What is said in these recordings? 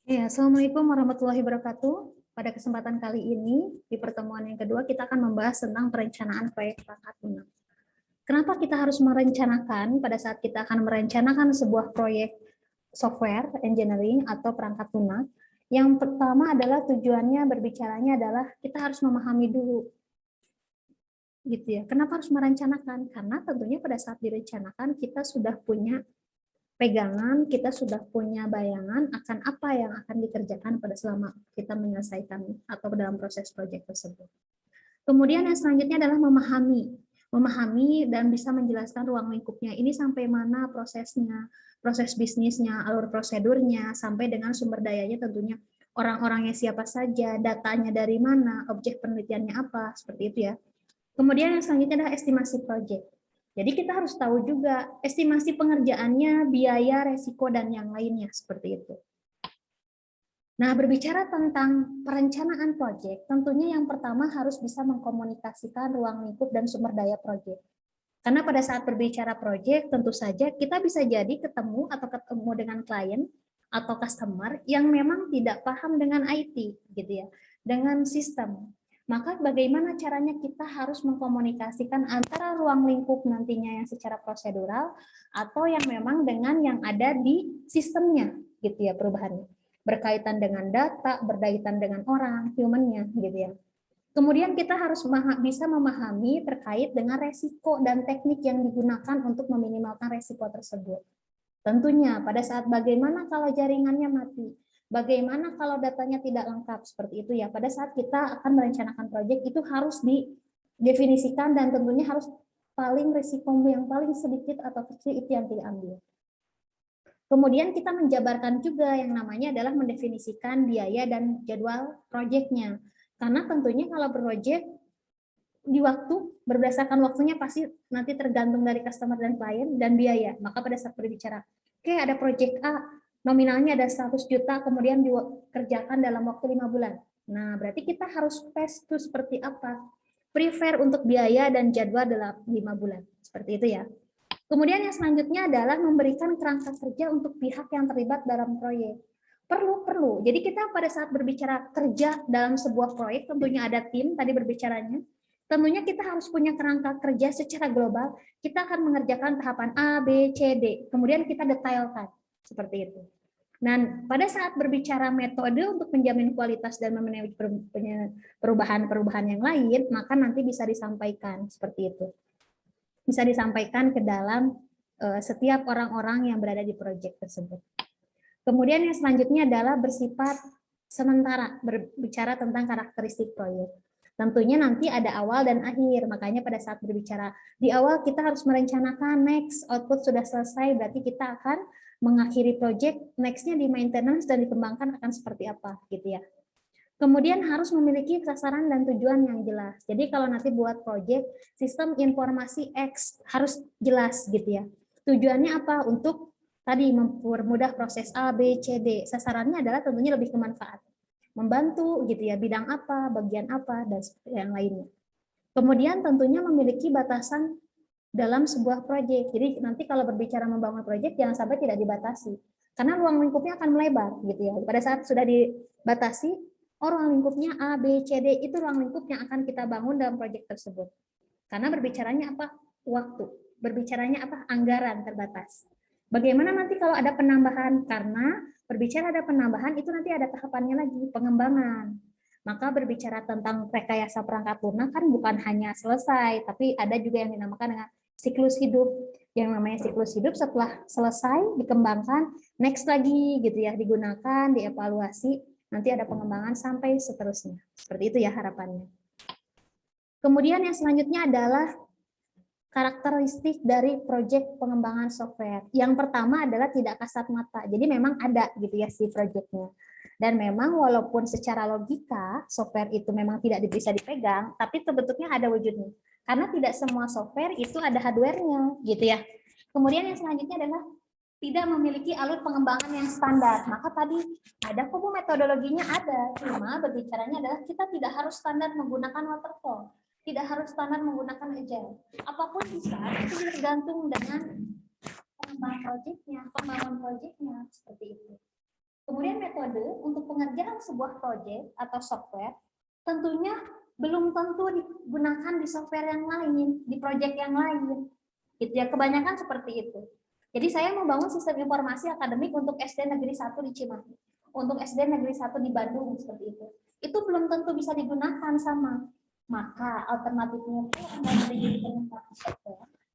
Ya, Assalamualaikum warahmatullahi wabarakatuh. Pada kesempatan kali ini, di pertemuan yang kedua, kita akan membahas tentang perencanaan proyek perangkat lunak. Kenapa kita harus merencanakan pada saat kita akan merencanakan sebuah proyek software engineering atau perangkat lunak? Yang pertama adalah tujuannya berbicaranya adalah kita harus memahami dulu, gitu ya. Kenapa harus merencanakan? Karena tentunya pada saat direncanakan kita sudah punya pegangan, kita sudah punya bayangan akan apa yang akan dikerjakan pada selama kita menyelesaikan atau dalam proses proyek tersebut. Kemudian yang selanjutnya adalah memahami dan bisa menjelaskan ruang lingkupnya. Ini sampai mana prosesnya, proses bisnisnya, alur prosedurnya, sampai dengan sumber dayanya tentunya orang-orangnya siapa saja, datanya dari mana, objek penelitiannya apa, seperti itu ya. Kemudian yang selanjutnya adalah estimasi proyek. Jadi kita harus tahu juga estimasi pengerjaannya, biaya, resiko, dan yang lainnya seperti itu. Nah, berbicara tentang perencanaan proyek, tentunya yang pertama harus bisa mengkomunikasikan ruang lingkup dan sumber daya proyek. Karena pada saat berbicara proyek, tentu saja kita bisa jadi ketemu dengan klien atau customer yang memang tidak paham dengan IT, gitu ya, dengan sistem. Maka bagaimana caranya kita harus mengkomunikasikan antara ruang lingkup nantinya yang secara prosedural atau yang memang dengan yang ada di sistemnya, gitu ya, perubahannya. Berkaitan dengan data, berkaitan dengan orang, human-nya, gitu ya. Kemudian kita harus bisa memahami terkait dengan resiko dan teknik yang digunakan untuk meminimalkan resiko tersebut. Tentunya pada saat bagaimana kalau jaringannya mati, bagaimana kalau datanya tidak lengkap, seperti itu ya. Pada saat kita akan merencanakan proyek itu harus didefinisikan dan tentunya harus paling resiko yang paling sedikit atau kecil itu yang diambil. Kemudian kita menjabarkan juga yang namanya adalah mendefinisikan biaya dan jadwal proyeknya. Karena tentunya kalau proyek di waktu, berdasarkan waktunya pasti nanti tergantung dari customer dan klien dan biaya. Maka pada saat berbicara, oke ada proyek A, nominalnya ada 100 juta, kemudian dikerjakan dalam waktu 5 bulan. Nah, berarti kita harus pace itu seperti apa? Prefer untuk biaya dan jadwal dalam 5 bulan. Seperti itu ya. Kemudian yang selanjutnya adalah memberikan kerangka kerja untuk pihak yang terlibat dalam proyek. Perlu. Jadi kita pada saat berbicara kerja dalam sebuah proyek, tentunya ada tim tadi berbicaranya. Tentunya kita harus punya kerangka kerja secara global. Kita akan mengerjakan tahapan A, B, C, D. Kemudian kita detailkan seperti itu. Dan pada saat berbicara metode untuk menjamin kualitas dan memanage perubahan-perubahan yang lain, maka nanti bisa disampaikan seperti itu. Bisa disampaikan ke dalam setiap orang-orang yang berada di proyek tersebut. Kemudian yang selanjutnya adalah bersifat sementara, berbicara tentang karakteristik proyek. Tentunya nanti ada awal dan akhir, makanya pada saat berbicara di awal kita harus merencanakan next, output sudah selesai, berarti kita akan mengakhiri proyek, next-nya di maintenance dan dikembangkan akan seperti apa, gitu ya. Kemudian harus memiliki sasaran dan tujuan yang jelas. Jadi kalau nanti buat proyek, sistem informasi X harus jelas gitu ya. Tujuannya apa? Untuk tadi mempermudah proses A, B, C, D. Sasarannya adalah tentunya lebih ke manfaat. Membantu gitu ya, bidang apa, bagian apa, dan yang lainnya. Kemudian tentunya memiliki batasan dalam sebuah proyek. Jadi nanti kalau berbicara membangun proyek, jangan sampai tidak dibatasi. Karena ruang lingkupnya akan melebar gitu ya. Pada saat sudah dibatasi, ruang lingkupnya A, B, C, D, itu ruang lingkup yang akan kita bangun dalam proyek tersebut. Karena berbicaranya apa? Waktu. Berbicaranya apa? Anggaran terbatas. Bagaimana nanti kalau ada penambahan? Karena berbicara ada penambahan, itu nanti ada tahapannya lagi, pengembangan. Maka berbicara tentang rekayasa perangkat lunak kan bukan hanya selesai, tapi ada juga yang dinamakan dengan siklus hidup. Yang namanya siklus hidup setelah selesai, dikembangkan, next lagi gitu ya, digunakan, dievaluasi, nanti ada pengembangan sampai seterusnya. Seperti itu ya harapannya. Kemudian yang selanjutnya adalah karakteristik dari proyek pengembangan software. Yang pertama adalah tidak kasat mata. Jadi memang ada gitu ya si proyeknya. Dan memang walaupun secara logika software itu memang tidak bisa dipegang, tapi bentuknya ada wujudnya. Karena tidak semua software itu ada hardware-nya gitu ya. Kemudian yang selanjutnya adalah tidak memiliki alur pengembangan yang standar. Maka tadi ada kok metodologinya ada, cuma berbicaranya adalah kita tidak harus standar menggunakan waterfall, tidak harus standar menggunakan agile. Apapun bisa, itu tergantung dengan pengembangan proyeknya, seperti itu. Kemudian metode untuk pengerjaan sebuah proyek atau software tentunya belum tentu digunakan di software yang lain, di proyek yang lain. Gitu ya, kebanyakan seperti itu. Jadi saya membangun sistem informasi akademik untuk SD Negeri 1 di Cimahi, untuk SD Negeri 1 di Bandung seperti itu. Itu belum tentu bisa digunakan sama. Maka alternatifnya itu Anda menjadi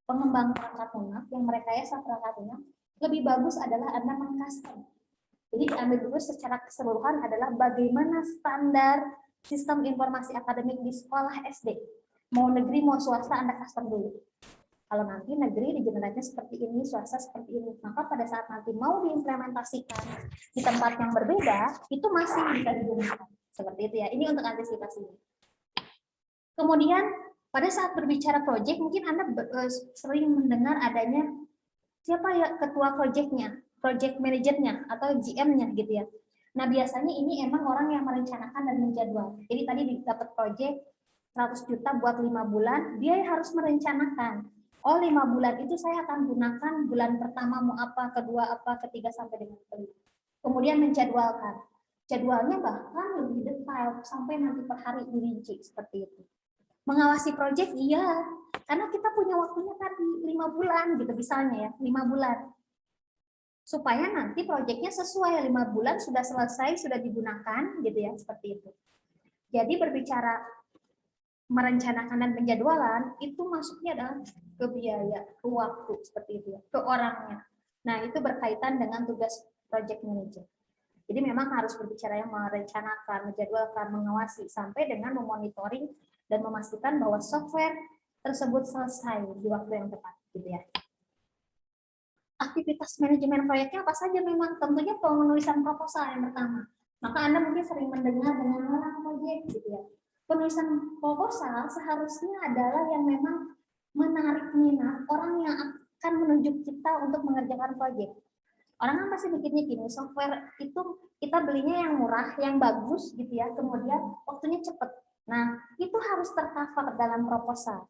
pengembang perangkat lunak yang merekayasa perangkat lunak, lebih bagus adalah Anda mengcustom. Jadi diambil dulu secara keseluruhan adalah bagaimana standar sistem informasi akademik di sekolah SD. Mau negeri mau swasta Anda custom dulu. Kalau nanti negeri di generasinya seperti ini, swasta seperti ini, maka pada saat nanti mau diimplementasikan di tempat yang berbeda, itu masih bisa digunakan. Seperti itu ya, ini untuk antisipasi. Kemudian pada saat berbicara proyek, mungkin Anda sering mendengar adanya siapa ya ketua proyeknya, project manajernya, atau GM-nya gitu ya. Nah biasanya ini emang orang yang merencanakan dan menjadwal. Jadi tadi dapat proyek 100 juta buat 5 bulan, dia harus merencanakan. Oh 5 bulan itu saya akan gunakan bulan pertama mau apa, kedua apa, ketiga sampai dengan kelima. Kemudian menjadwalkan. Jadwalnya bahkan lebih detail sampai nanti per hari dirinci seperti itu. Mengawasi proyek iya, karena kita punya waktunya tadi 5 bulan gitu misalnya ya, 5 bulan. Supaya nanti proyeknya sesuai 5 bulan sudah selesai, sudah digunakan gitu ya, seperti itu. Jadi berbicara merencanakan dan penjadwalan itu masuknya adalah ke biaya, ke waktu seperti itu ya, ke orangnya. Nah, itu berkaitan dengan tugas project manager. Jadi memang harus berbicara yang merencanakan, menjadwalkan, mengawasi sampai dengan memonitoring dan memastikan bahwa software tersebut selesai di waktu yang tepat gitu ya. Aktivitas manajemen proyeknya apa saja memang tentunya penulisan proposal yang pertama. Maka Anda mungkin sering mendengar dengan orang proyek gitu ya. Penulisan proposal seharusnya adalah yang memang menarik minat orang yang akan menunjuk kita untuk mengerjakan proyek. Orang kan pasti mikirnya gini, software itu kita belinya yang murah, yang bagus gitu ya, kemudian waktunya cepat. Nah, itu harus tercover dalam proposal.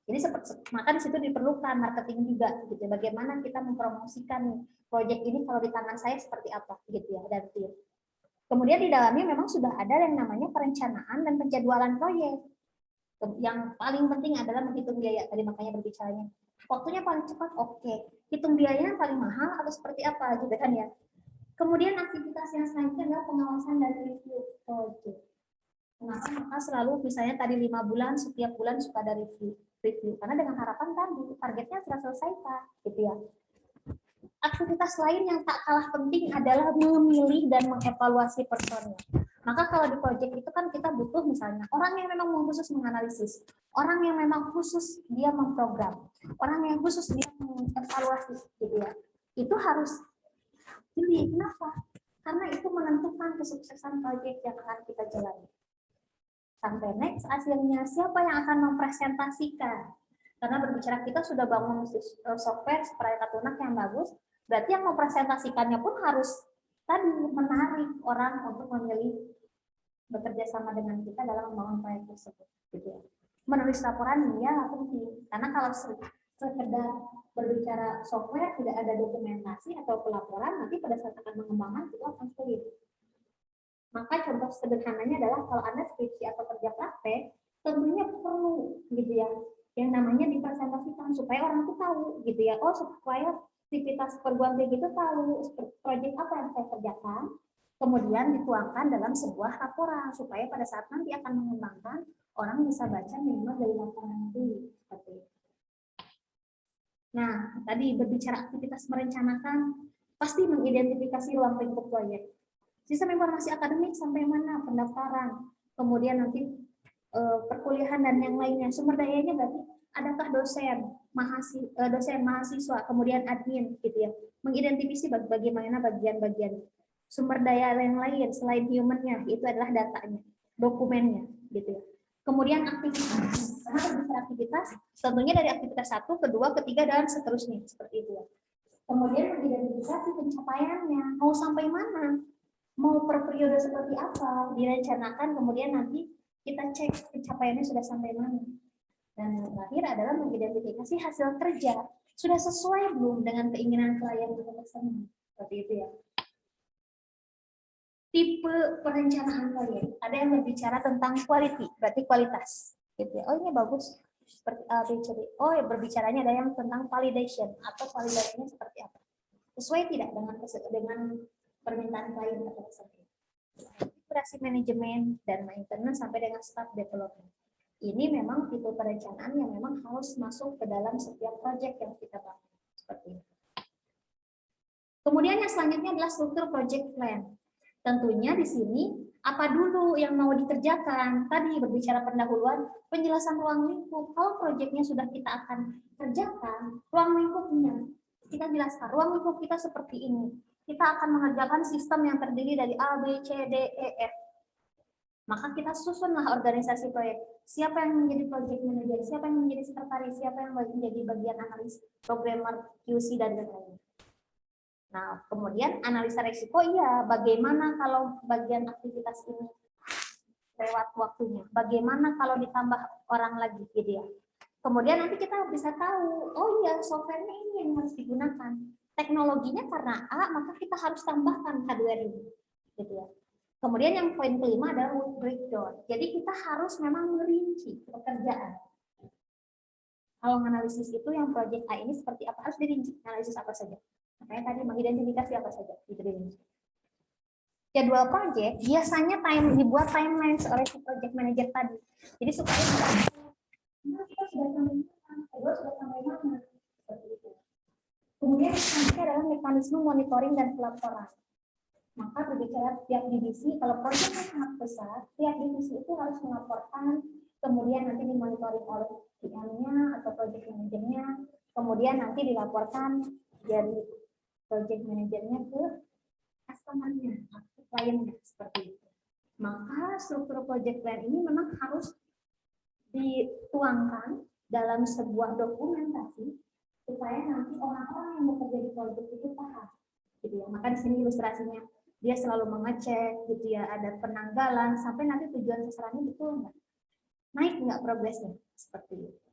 Jadi maka di situ diperlukan marketing juga gitu. Bagaimana kita mempromosikan proyek ini kalau di tangan saya seperti apa gitu ya, dan tim. Kemudian di dalamnya memang sudah ada yang namanya perencanaan dan penjadwalan proyek. Yang paling penting adalah menghitung biaya. Tadi makanya berbicaranya. Waktunya paling cepat, oke. Hitung biayanya paling mahal atau seperti apa gitu kan ya. Kemudian aktivitas yang selanjutnya adalah pengawasan dan review proyek. Maka selalu misalnya tadi 5 bulan, setiap bulan suka ada review. Karena dengan harapan tadi targetnya sudah selesai Pak, gitu ya. Aktivitas lain yang tak kalah penting adalah memilih dan mengevaluasi personil. Maka kalau di proyek itu kan kita butuh misalnya orang yang memang khusus menganalisis, orang yang memang khusus dia memprogram, orang yang khusus dia mengevaluasi, gitu ya. Itu harus pilih. Kenapa? Karena itu menentukan kesuksesan proyek yang akan kita jalani. Sampai next hasilnya siapa yang akan mempresentasikan? Karena berbicara kita sudah bangun software perangkat lunak yang bagus, berarti yang mempresentasikannya pun harus tadi menarik orang untuk memilih bekerja sama dengan kita dalam membangun proyek tersebut. Gitu ya. Menulis laporan iya penting, karena kalau sekedar berbicara software tidak ada dokumentasi atau pelaporan, nanti pada saat akan mengembangkan itu akan sulit. Maka contoh sederhananya adalah kalau Anda skripsi atau kerja praktek, tentunya perlu gitu ya, yang namanya dipresentasikan supaya orang itu tahu gitu ya, oh supaya aktivitas perguruan tinggi itu tahu proyek apa yang saya kerjakan, kemudian dituangkan dalam sebuah laporan supaya pada saat nanti akan mengembangkan orang bisa baca minimal dari laporan itu seperti itu. Nah, tadi berbicara aktivitas merencanakan, pasti mengidentifikasi ruang lingkup proyek. Sistem informasi akademik sampai mana pendaftaran, kemudian nanti perkuliahan dan yang lainnya, sumber dayanya berarti adakah dosen, mahasiswa, kemudian admin gitu ya, mengidentifikasi bagaimana bagian-bagian sumber daya yang lain selain human-nya, itu adalah datanya, dokumennya gitu ya. Kemudian aktivitas, karena berbicara aktivitas, tentunya dari aktivitas 1, kedua, ketiga, dan seterusnya seperti itu ya. Kemudian mengidentifikasi pencapaiannya, mau sampai mana, mau per periode seperti apa, direncanakan, kemudian nanti kita cek pencapaiannya sudah sampai mana. Dan yang terakhir adalah mengidentifikasi hasil kerja, sudah sesuai belum dengan keinginan klien kita tersebut. Seperti itu ya. tipe perencanaan proyek. Ada yang berbicara tentang quality, berarti kualitas. Gitu ya. Oh ini bagus, seperti A, B, C, D. Oh ya, berbicaranya ada yang tentang validation, atau validasinya seperti apa. Sesuai tidak dengan permintaan klien atau seperti operasi manajemen dan maintenance sampai dengan staff development. Ini memang tipe perencanaan yang memang harus masuk ke dalam setiap proyek yang kita bangun. Seperti itu. Kemudian yang selanjutnya adalah struktur project plan. Tentunya di sini apa dulu yang mau dikerjakan? Tadi berbicara pendahuluan, penjelasan ruang lingkup. Kalau proyeknya sudah kita akan kerjakan, ruang lingkupnya kita jelaskan. Ruang lingkup kita seperti ini. Kita akan mengerjakan sistem yang terdiri dari A, B, C, D, E, F. Maka kita susunlah organisasi proyek. Siapa yang menjadi project manager, siapa yang menjadi sekretaris, siapa yang menjadi bagian analis, programmer, QC, dan lain-lain. Nah, kemudian analisa risiko, iya, bagaimana kalau bagian aktivitas ini lewat waktunya, bagaimana kalau ditambah orang lagi, gitu ya. Kemudian nanti kita bisa tahu, oh iya, software-nya ini yang harus digunakan. Teknologinya karena A, maka kita harus tambahkan hardware ini, gitu ya. Kemudian yang poin kelima adalah work breakdown. Jadi kita harus memang merinci pekerjaan. Kalau analisis itu yang project A ini seperti apa, harus dirinci, analisis apa saja. Makanya tadi mengidentifikasi apa saja gitu. Jadwal project biasanya dibuat timeline oleh si project manager tadi. Jadi supaya kita sudah sampai mana seperti itu. Kemudian selanjutnya adalah mekanisme monitoring dan pelaporan. Maka berbicara tiap divisi, kalau proyeknya sangat besar, tiap divisi itu harus melaporkan, kemudian nanti dimonitoring oleh PM-nya atau project manajernya, kemudian nanti dilaporkan dari project manajernya ke customer-nya, ke kliennya, seperti itu. Maka struktur project plan ini memang harus dituangkan dalam sebuah dokumentasi supaya nanti orang-orang yang bekerja di project itu paham, gitu ya. Maka di sini ilustrasinya dia selalu mengecek, gitu ya, ada penanggalan sampai nanti tujuan sasarannya betul nggak, naik nggak progresnya, seperti itu.